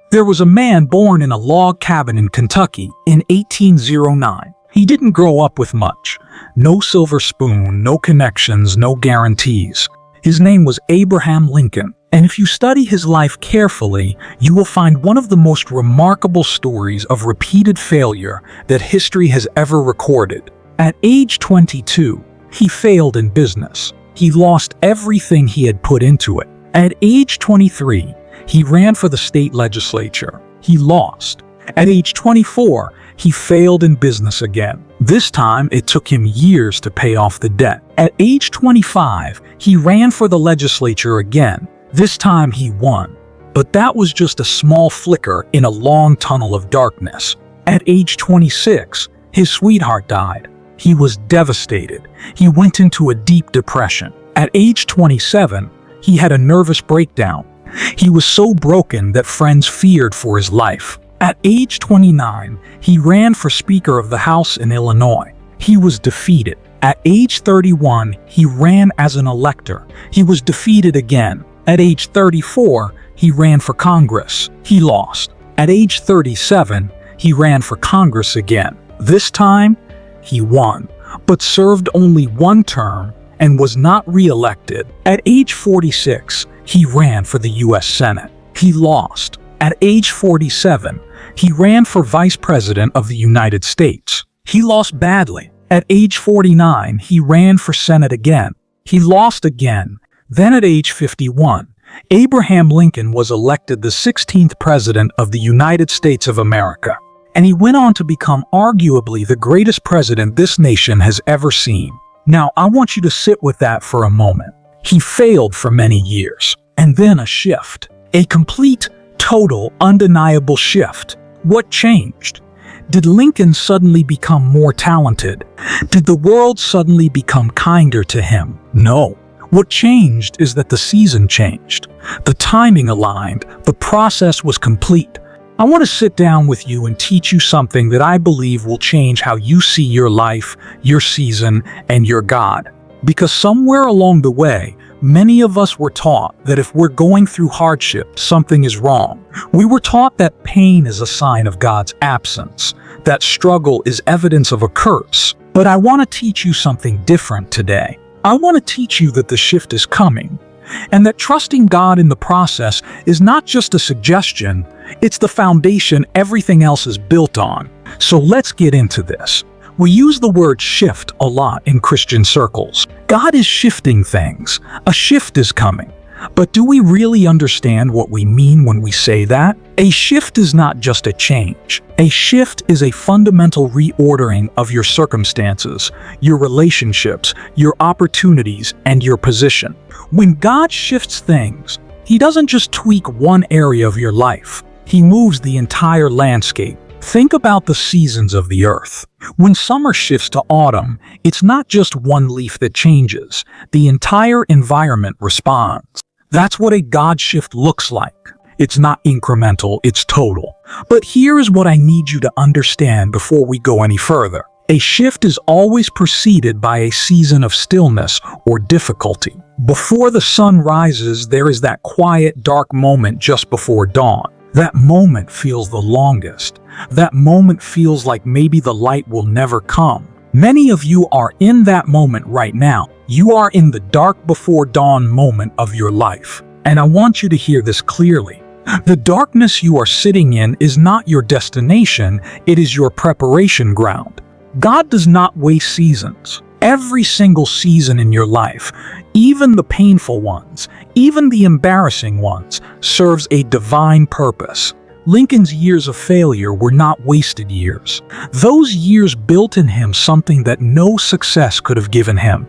There was a man born in a log cabin in Kentucky in 1809. He didn't grow up with much. No silver spoon, no connections, no guarantees. His name was Abraham Lincoln. And if you study his life carefully, you will find one of the most remarkable stories of repeated failure that history has ever recorded. At age 22, he failed in business. He lost everything he had put into it. At age 23, he ran for the state legislature. He lost. At age 24, he failed in business again. This time, it took him years to pay off the debt. At age 25, he ran for the legislature again. This time he won. But that was just a small flicker in a long tunnel of darkness. At age 26, his sweetheart died. He was devastated. He went into a deep depression. At age 27, he had a nervous breakdown. He was so broken that friends feared for his life. At age 29, he ran for Speaker of the House in Illinois. He was defeated. At age 31, he ran as an elector. He was defeated again. At age 34, he ran for Congress. He lost. At age 37, he ran for Congress again. This time, he won, but served only one term and was not re-elected. At age 46, he ran for the U.S. Senate. He lost. At age 47, he ran for Vice President of the United States. He lost badly. At age 49, he ran for Senate again. He lost again. Then at age 51, Abraham Lincoln was elected the 16th President of the United States of America. And he went on to become arguably the greatest president this nation has ever seen. Now, I want you to sit with that for a moment. He failed for many years. And then a shift. A complete, total, undeniable shift. What changed? Did Lincoln suddenly become more talented? Did the world suddenly become kinder to him? No. What changed is that the season changed. The timing aligned. The process was complete. I want to sit down with you and teach you something that I believe will change how you see your life, your season, and your God. Because somewhere along the way, many of us were taught that if we're going through hardship, something is wrong. We were taught that pain is a sign of God's absence, that struggle is evidence of a curse. But I want to teach you something different today. I want to teach you that the shift is coming, and that trusting God in the process is not just a suggestion, it's the foundation everything else is built on. So let's get into this. We use the word shift a lot in Christian circles. God is shifting things. A shift is coming. But do we really understand what we mean when we say that? A shift is not just a change. A shift is a fundamental reordering of your circumstances, your relationships, your opportunities, and your position. When God shifts things, He doesn't just tweak one area of your life. He moves the entire landscape. Think about the seasons of the earth. When summer shifts to autumn, it's not just one leaf that changes. The entire environment responds. That's what a God shift looks like. It's not incremental, it's total. But here is what I need you to understand before we go any further. A shift is always preceded by a season of stillness or difficulty. Before the sun rises, there is that quiet, dark moment just before dawn. That moment feels the longest. That moment feels like maybe the light will never come. Many of you are in that moment right now. You are in the dark before dawn moment of your life. And I want you to hear this clearly. The darkness you are sitting in is not your destination, it is your preparation ground. God does not waste seasons. Every single season in your life, even the painful ones, even the embarrassing ones, serves a divine purpose. Lincoln's years of failure were not wasted years. Those years built in him something that no success could have given him: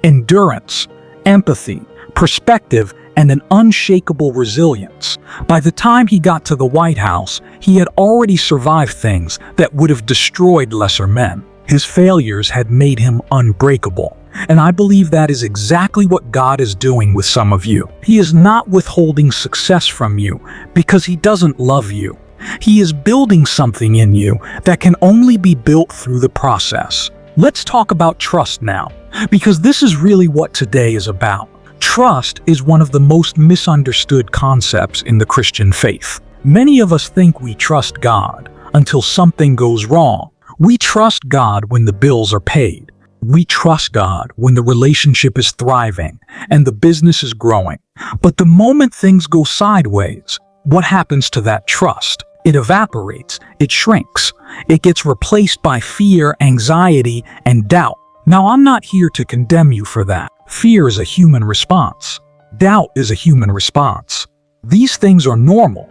endurance, empathy, perspective, and an unshakable resilience. By the time he got to the White House, he had already survived things that would have destroyed lesser men. His failures had made him unbreakable. And I believe that is exactly what God is doing with some of you. He is not withholding success from you because He doesn't love you. He is building something in you that can only be built through the process. Let's talk about trust now, because this is really what today is about. Trust is one of the most misunderstood concepts in the Christian faith. Many of us think we trust God until something goes wrong. We trust God when the bills are paid. We trust God when the relationship is thriving and the business is growing. But the moment things go sideways, what happens to that trust? It evaporates, it shrinks, it gets replaced by fear, anxiety, and doubt. Now, I'm not here to condemn you for that. Fear is a human response. Doubt is a human response. These things are normal.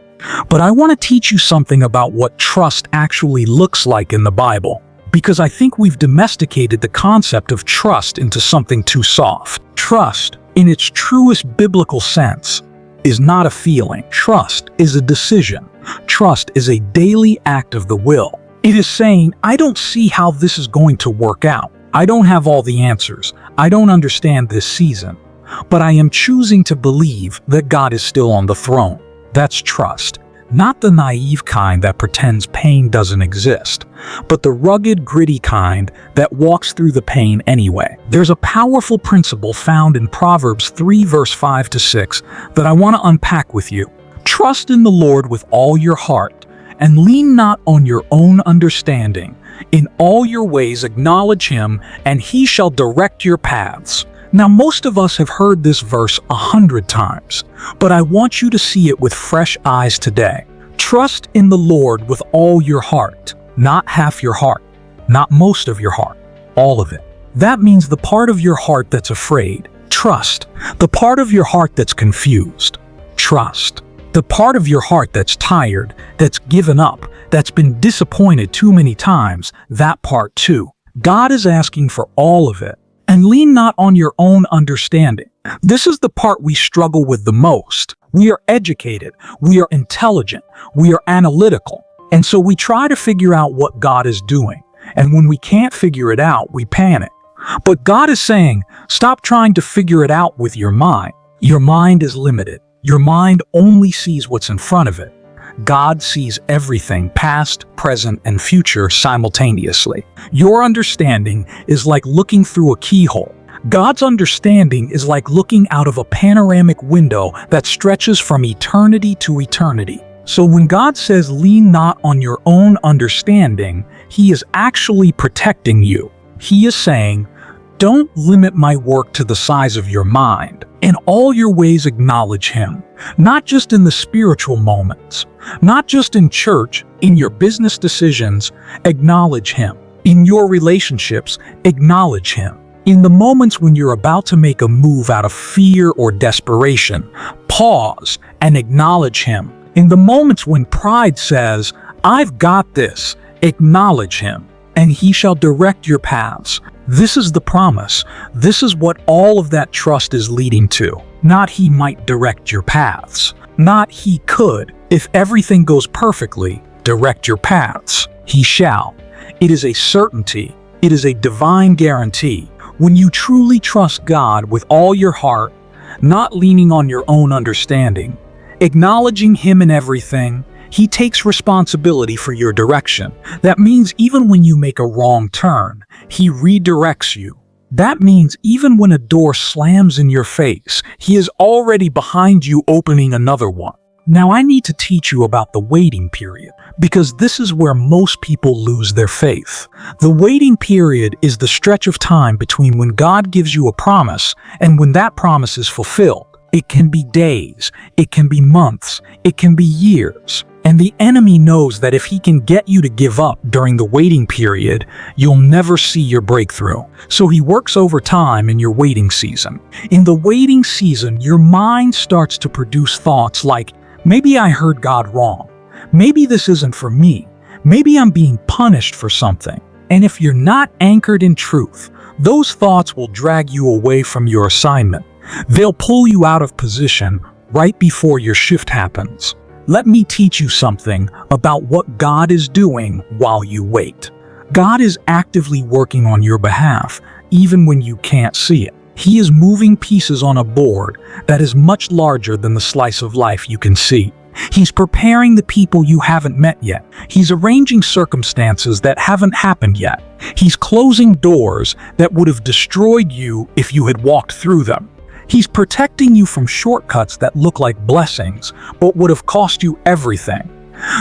But I want to teach you something about what trust actually looks like in the Bible, because I think we've domesticated the concept of trust into something too soft. Trust, in its truest biblical sense, is not a feeling. Trust is a decision. Trust is a daily act of the will. It is saying, I don't see how this is going to work out. I don't have all the answers. I don't understand this season. But I am choosing to believe that God is still on the throne. That's trust. Not the naive kind that pretends pain doesn't exist, but the rugged, gritty kind that walks through the pain anyway. There's a powerful principle found in Proverbs 3 verse 5 to 6 that I want to unpack with you. Trust in the Lord with all your heart, and lean not on your own understanding. In all your ways acknowledge Him, and He shall direct your paths. Now, most of us have heard this verse 100 times, but I want you to see it with fresh eyes today. Trust in the Lord with all your heart, not half your heart, not most of your heart, all of it. That means the part of your heart that's afraid, trust. The part of your heart that's confused, trust. The part of your heart that's tired, that's given up, that's been disappointed too many times, that part too. God is asking for all of it. And lean not on your own understanding. This is the part we struggle with the most. We are educated, we are intelligent, we are analytical, and so we try to figure out what God is doing. And when we can't figure it out, we panic. But God is saying, stop trying to figure it out with your mind. Your mind is limited. Your mind only sees what's in front of it. God sees everything, past, present, and future simultaneously. Your understanding is like looking through a keyhole. God's understanding is like looking out of a panoramic window that stretches from eternity to eternity. So when God says, lean not on your own understanding, He is actually protecting you. He is saying, don't limit my work to the size of your mind. In all your ways acknowledge Him, not just in the spiritual moments, not just in church, in your business decisions, acknowledge Him. In your relationships, acknowledge Him. In the moments when you're about to make a move out of fear or desperation, pause and acknowledge Him. In the moments when pride says, I've got this, acknowledge Him, and He shall direct your paths. This is the promise. This is what all of that trust is leading to. Not He might direct your paths. Not He could, if everything goes perfectly, direct your paths. He shall. It is a certainty. It is a divine guarantee. When you truly trust God with all your heart, not leaning on your own understanding, acknowledging Him in everything, He takes responsibility for your direction. That means even when you make a wrong turn, He redirects you. That means even when a door slams in your face, He is already behind you opening another one. Now I need to teach you about the waiting period, because this is where most people lose their faith. The waiting period is the stretch of time between when God gives you a promise and when that promise is fulfilled. It can be days, it can be months, it can be years. And the enemy knows that if he can get you to give up during the waiting period, you'll never see your breakthrough. So he works overtime in your waiting season. In the waiting season, your mind starts to produce thoughts like, maybe I heard God wrong. Maybe this isn't for me. Maybe I'm being punished for something. And if you're not anchored in truth, those thoughts will drag you away from your assignment. They'll pull you out of position right before your shift happens. Let me teach you something about what God is doing while you wait. God is actively working on your behalf, even when you can't see it. He is moving pieces on a board that is much larger than the slice of life you can see. He's preparing the people you haven't met yet. He's arranging circumstances that haven't happened yet. He's closing doors that would have destroyed you if you had walked through them. He's protecting you from shortcuts that look like blessings, but would have cost you everything.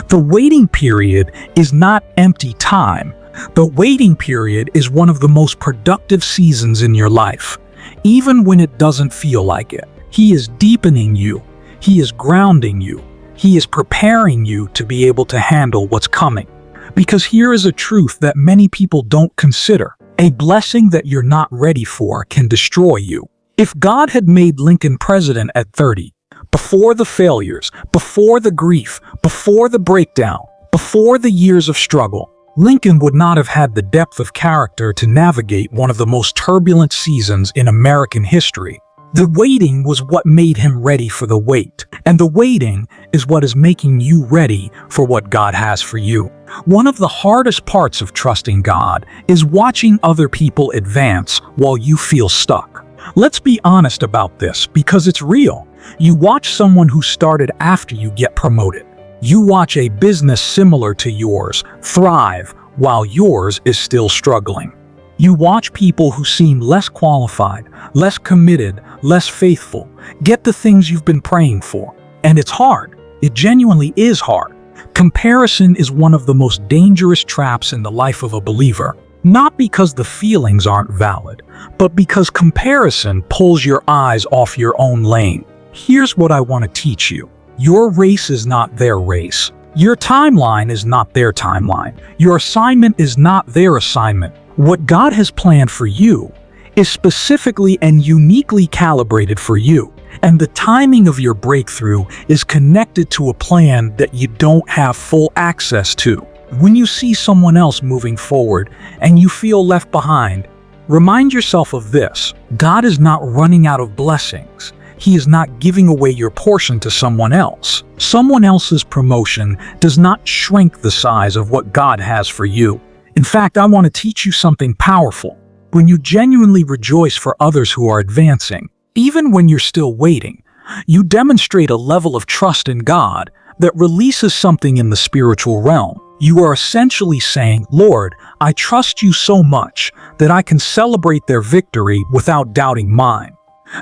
The waiting period is not empty time. The waiting period is one of the most productive seasons in your life, even when it doesn't feel like it. He is deepening you. He is grounding you. He is preparing you to be able to handle what's coming. Because here is a truth that many people don't consider. A blessing that you're not ready for can destroy you. If God had made Lincoln president at 30, before the failures, before the grief, before the breakdown, before the years of struggle, Lincoln would not have had the depth of character to navigate one of the most turbulent seasons in American history. The waiting was what made him ready for the wait, and the waiting is what is making you ready for what God has for you. One of the hardest parts of trusting God is watching other people advance while you feel stuck. Let's be honest about this because it's real. You watch someone who started after you get promoted. You watch a business similar to yours thrive while yours is still struggling. You watch people who seem less qualified, less committed, less faithful, get the things you've been praying for. And it's hard. It genuinely is hard. Comparison is one of the most dangerous traps in the life of a believer. Not because the feelings aren't valid, but because comparison pulls your eyes off your own lane. Here's what I want to teach you. Your race is not their race. Your timeline is not their timeline. Your assignment is not their assignment. What God has planned for you is specifically and uniquely calibrated for you, and the timing of your breakthrough is connected to a plan that you don't have full access to. When you see someone else moving forward and you feel left behind, remind yourself of this: God is not running out of blessings. He is not giving away your portion to someone else. Someone else's promotion does not shrink the size of what God has for you. In fact, I want to teach you something powerful. When you genuinely rejoice for others who are advancing, even when you're still waiting, you demonstrate a level of trust in God that releases something in the spiritual realm. You are essentially saying, Lord, I trust you so much that I can celebrate their victory without doubting mine.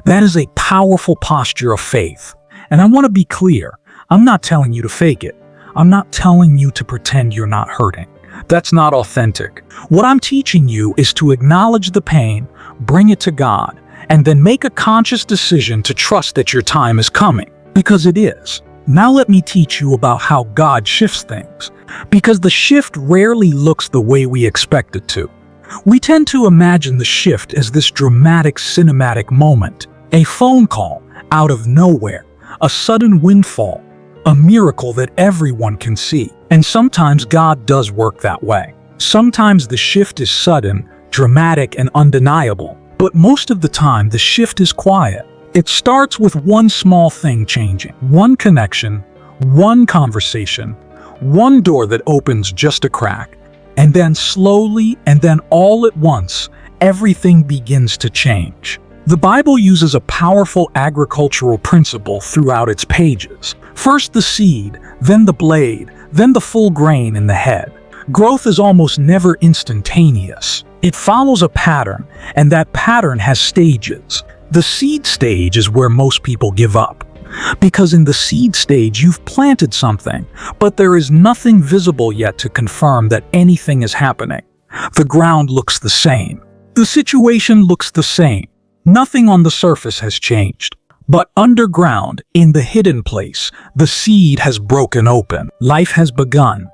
That is a powerful posture of faith. And I want to be clear, I'm not telling you to fake it. I'm not telling you to pretend you're not hurting. That's not authentic. What I'm teaching you is to acknowledge the pain, bring it to God, and then make a conscious decision to trust that your time is coming, because it is. Now let me teach you about how God shifts things, because the shift rarely looks the way we expect it to. We tend to imagine the shift as this dramatic cinematic moment, a phone call out of nowhere, a sudden windfall, a miracle that everyone can see. And sometimes God does work that way. Sometimes the shift is sudden, dramatic, and undeniable. But most of the time, the shift is quiet. It starts with one small thing changing, one connection, one conversation, one door that opens just a crack. And then slowly, and then all at once, everything begins to change. The Bible uses a powerful agricultural principle throughout its pages. First the seed, then the blade, then the full grain in the head. Growth is almost never instantaneous. It follows a pattern, and that pattern has stages. The seed stage is where most people give up. Because in the seed stage, you've planted something, but there is nothing visible yet to confirm that anything is happening. The ground looks the same. The situation looks the same. Nothing on the surface has changed. But underground, in the hidden place, the seed has broken open. Life has begun.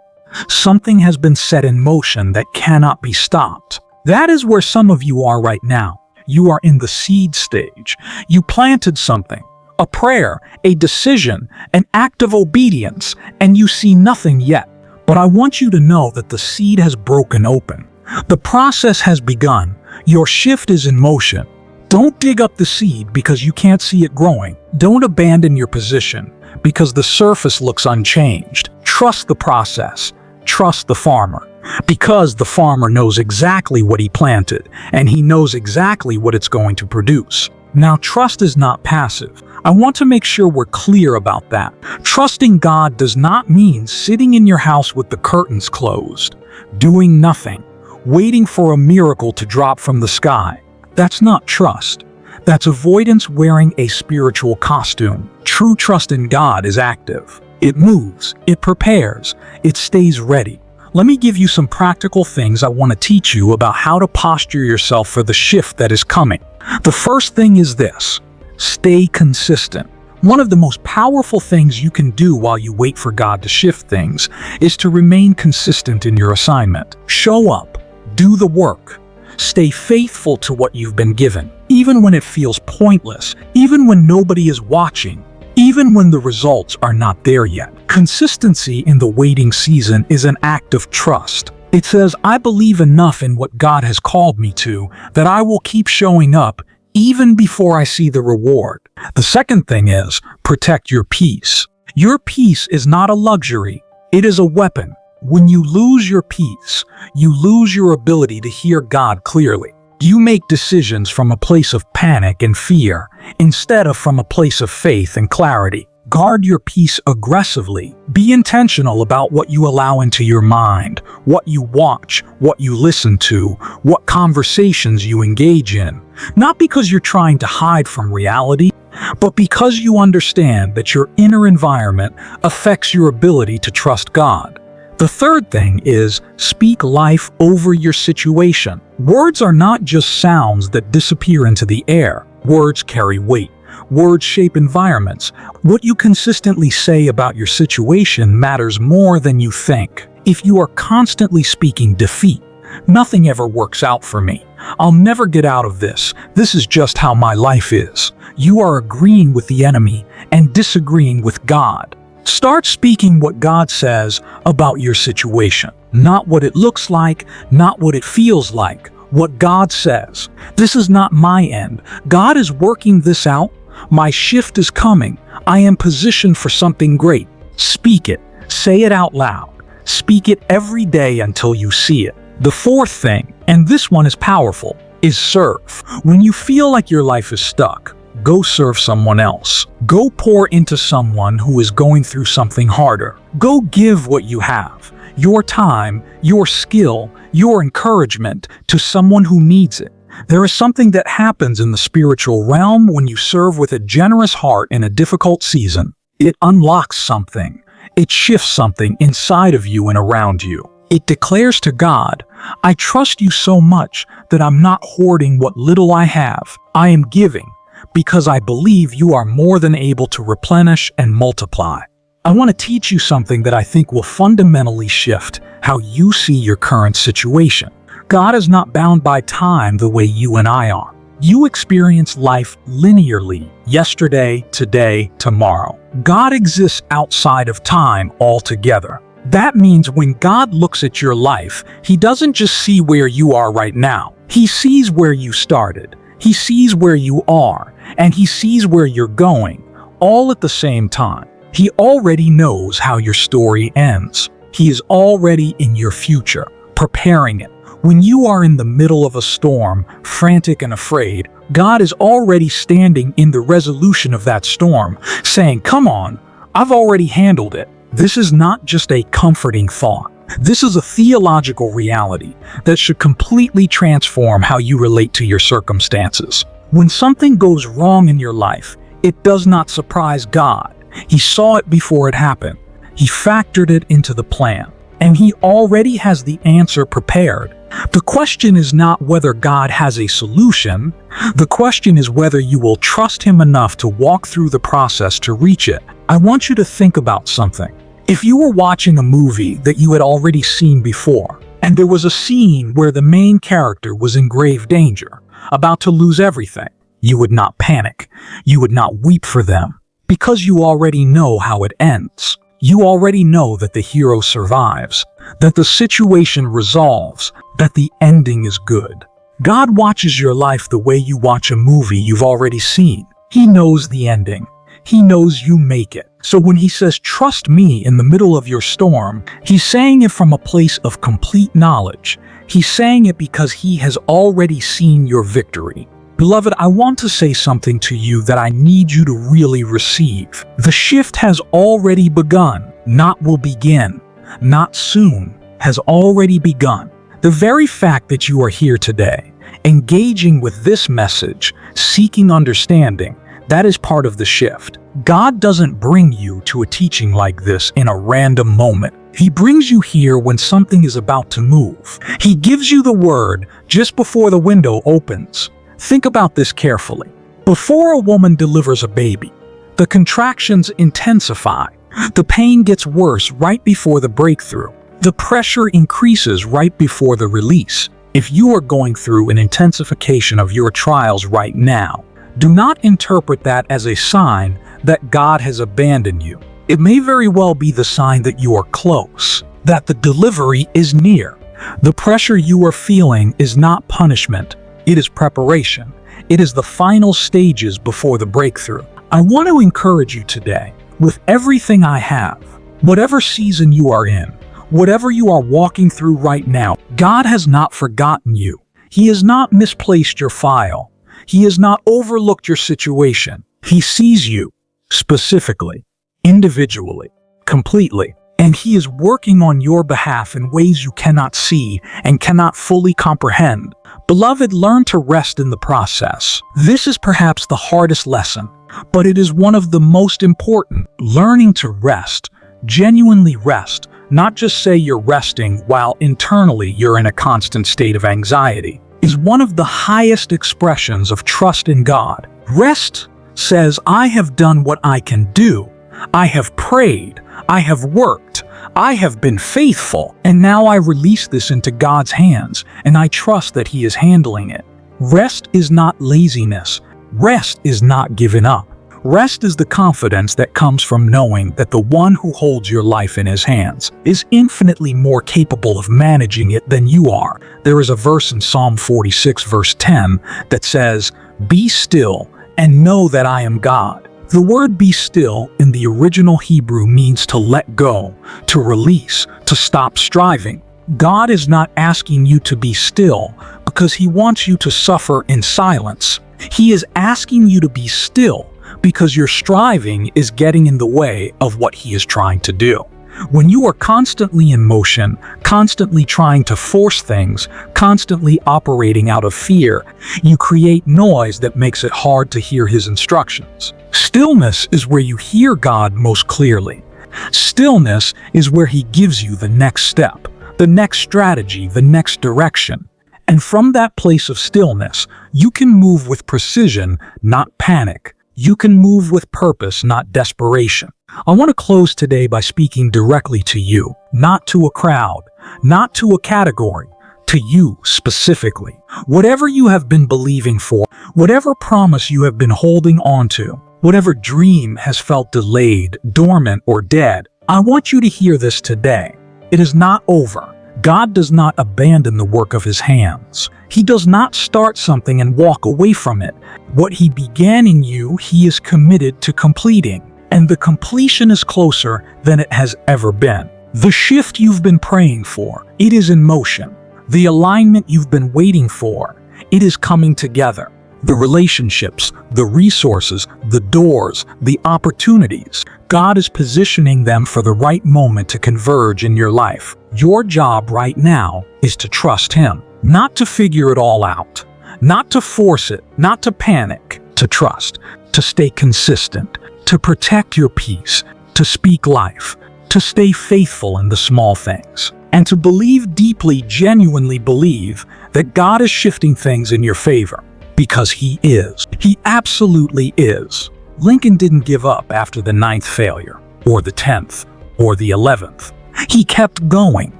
Something has been set in motion that cannot be stopped. That is where some of you are right now. You are in the seed stage. You planted something. A prayer, a decision, an act of obedience, and you see nothing yet. But I want you to know that the seed has broken open. The process has begun. Your shift is in motion. Don't dig up the seed because you can't see it growing. Don't abandon your position because the surface looks unchanged. Trust the process. Trust the farmer. Because the farmer knows exactly what he planted, and he knows exactly what it's going to produce. Now, trust is not passive. I want to make sure we're clear about that. Trusting God does not mean sitting in your house with the curtains closed, doing nothing, waiting for a miracle to drop from the sky. That's not trust. That's avoidance wearing a spiritual costume. True trust in God is active. It moves, it prepares, it stays ready. Let me give you some practical things I want to teach you about how to posture yourself for the shift that is coming. The first thing is this: stay consistent. One of the most powerful things you can do while you wait for God to shift things is to remain consistent in your assignment. Show up, do the work, stay faithful to what you've been given, even when it feels pointless, even when nobody is watching, even when the results are not there yet. Consistency in the waiting season is an act of trust. It says, I believe enough in what God has called me to that I will keep showing up even before I see the reward. The second thing is, protect your peace. Your peace is not a luxury, it is a weapon. When you lose your peace, you lose your ability to hear God clearly. You make decisions from a place of panic and fear, instead of from a place of faith and clarity. Guard your peace aggressively. Be intentional about what you allow into your mind, what you watch, what you listen to, what conversations you engage in. Not because you're trying to hide from reality, but because you understand that your inner environment affects your ability to trust God. The third thing is, speak life over your situation. Words are not just sounds that disappear into the air. Words carry weight. Words shape environments. What you consistently say about your situation matters more than you think. If you are constantly speaking defeat, nothing ever works out for me, I'll never get out of this, this is just how my life is, you are agreeing with the enemy and disagreeing with God. Start speaking what God says about your situation. Not what it looks like, not what it feels like. What God says. This is not my end. God is working this out. My shift is coming. I am positioned for something great. Speak it. Say it out loud. Speak it every day until you see it. The fourth thing, and this one is powerful, is serve. When you feel like your life is stuck, go serve someone else. Go pour into someone who is going through something harder. Go give what you have, your time, your skill, your encouragement to someone who needs it. There is something that happens in the spiritual realm when you serve with a generous heart in a difficult season. It unlocks something. It shifts something inside of you and around you. It declares to God, I trust you so much that I'm not hoarding what little I have. I am giving, because I believe you are more than able to replenish and multiply. I want to teach you something that I think will fundamentally shift how you see your current situation. God is not bound by time the way you and I are. You experience life linearly, yesterday, today, tomorrow. God exists outside of time altogether. That means when God looks at your life, He doesn't just see where you are right now. He sees where you started. He sees where you are, and He sees where you're going, all at the same time. He already knows how your story ends. He is already in your future, preparing it. When you are in the middle of a storm, frantic and afraid, God is already standing in the resolution of that storm, saying, come on, I've already handled it. This is not just a comforting thought. This is a theological reality that should completely transform how you relate to your circumstances. When something goes wrong in your life, it does not surprise God. He saw it before it happened. He factored it into the plan, and He already has the answer prepared. The question is not whether God has a solution. The question is whether you will trust Him enough to walk through the process to reach it. I want you to think about something. If you were watching a movie that you had already seen before, and there was a scene where the main character was in grave danger, about to lose everything, you would not panic. You would not weep for them, because you already know how it ends. You already know that the hero survives, that the situation resolves, that the ending is good. God watches your life the way you watch a movie you've already seen. He knows the ending. He knows you make it. So when He says, trust me in the middle of your storm, He's saying it from a place of complete knowledge. He's saying it because He has already seen your victory. Beloved, I want to say something to you that I need you to really receive. The shift has already begun, not will begin, not soon, has already begun. The very fact that you are here today engaging with this message, seeking understanding, that is part of the shift. God doesn't bring you to a teaching like this in a random moment. He brings you here when something is about to move. He gives you the word just before the window opens. Think about this carefully. Before a woman delivers a baby, the contractions intensify. The pain gets worse right before the breakthrough. The pressure increases right before the release. If you are going through an intensification of your trials right now, do not interpret that as a sign that God has abandoned you. It may very well be the sign that you are close, that the delivery is near. The pressure you are feeling is not punishment, it is preparation. It is the final stages before the breakthrough. I want to encourage you today, with everything I have, whatever season you are in, whatever you are walking through right now, God has not forgotten you. He has not misplaced your file. He has not overlooked your situation. He sees you, specifically, individually, completely, and He is working on your behalf in ways you cannot see and cannot fully comprehend. Beloved, learn to rest in the process. This is perhaps the hardest lesson, but it is one of the most important. Learning to rest, genuinely rest, not just say you're resting while internally you're in a constant state of anxiety, is one of the highest expressions of trust in God. Rest says, I have done what I can do. I have prayed. I have worked. I have been faithful. And now I release this into God's hands, and I trust that He is handling it. Rest is not laziness. Rest is not giving up. Rest is the confidence that comes from knowing that the one who holds your life in His hands is infinitely more capable of managing it than you are. There is a verse in Psalm 46 verse 10 that says, "Be still and know that I am God." The word "be still" in the original Hebrew means to let go, to release, to stop striving. God is not asking you to be still because He wants you to suffer in silence. He is asking you to be still because your striving is getting in the way of what He is trying to do. When you are constantly in motion, constantly trying to force things, constantly operating out of fear, you create noise that makes it hard to hear His instructions. Stillness is where you hear God most clearly. Stillness is where He gives you the next step, the next strategy, the next direction. And from that place of stillness, you can move with precision, not panic. You can move with purpose, not desperation. I want to close today by speaking directly to you, not to a crowd, not to a category, to you specifically. Whatever you have been believing for, whatever promise you have been holding on to, whatever dream has felt delayed, dormant, or dead, I want you to hear this today. It is not over. God does not abandon the work of His hands. He does not start something and walk away from it. What He began in you, He is committed to completing, and the completion is closer than it has ever been. The shift you've been praying for, it is in motion. The alignment you've been waiting for, it is coming together. The relationships, the resources, the doors, the opportunities, God is positioning them for the right moment to converge in your life. Your job right now is to trust Him, not to figure it all out, not to force it, not to panic, to trust, to stay consistent, to protect your peace, to speak life, to stay faithful in the small things, and to believe deeply, genuinely believe that God is shifting things in your favor. Because He is. He absolutely is. Lincoln didn't give up after the 9th failure, or the 10th, or the 11th. He kept going,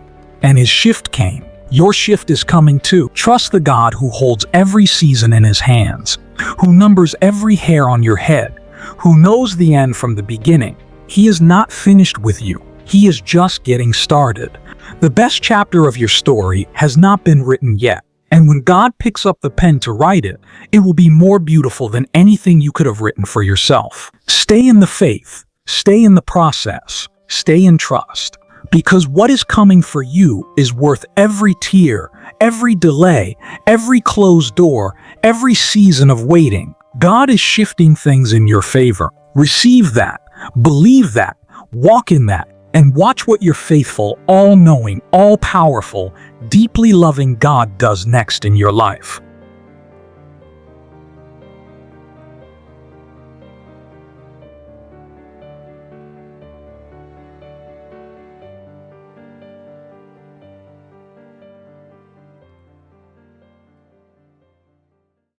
and his shift came. Your shift is coming too. Trust the God who holds every season in His hands, who numbers every hair on your head, who knows the end from the beginning. He is not finished with you. He is just getting started. The best chapter of your story has not been written yet. And when God picks up the pen to write it, it will be more beautiful than anything you could have written for yourself. Stay in the faith. Stay in the process. Stay in trust. Because what is coming for you is worth every tear, every delay, every closed door, every season of waiting. God is shifting things in your favor. Receive that. Believe that. Walk in that. And watch what your faithful, all-knowing, all-powerful, deeply loving God does next in your life.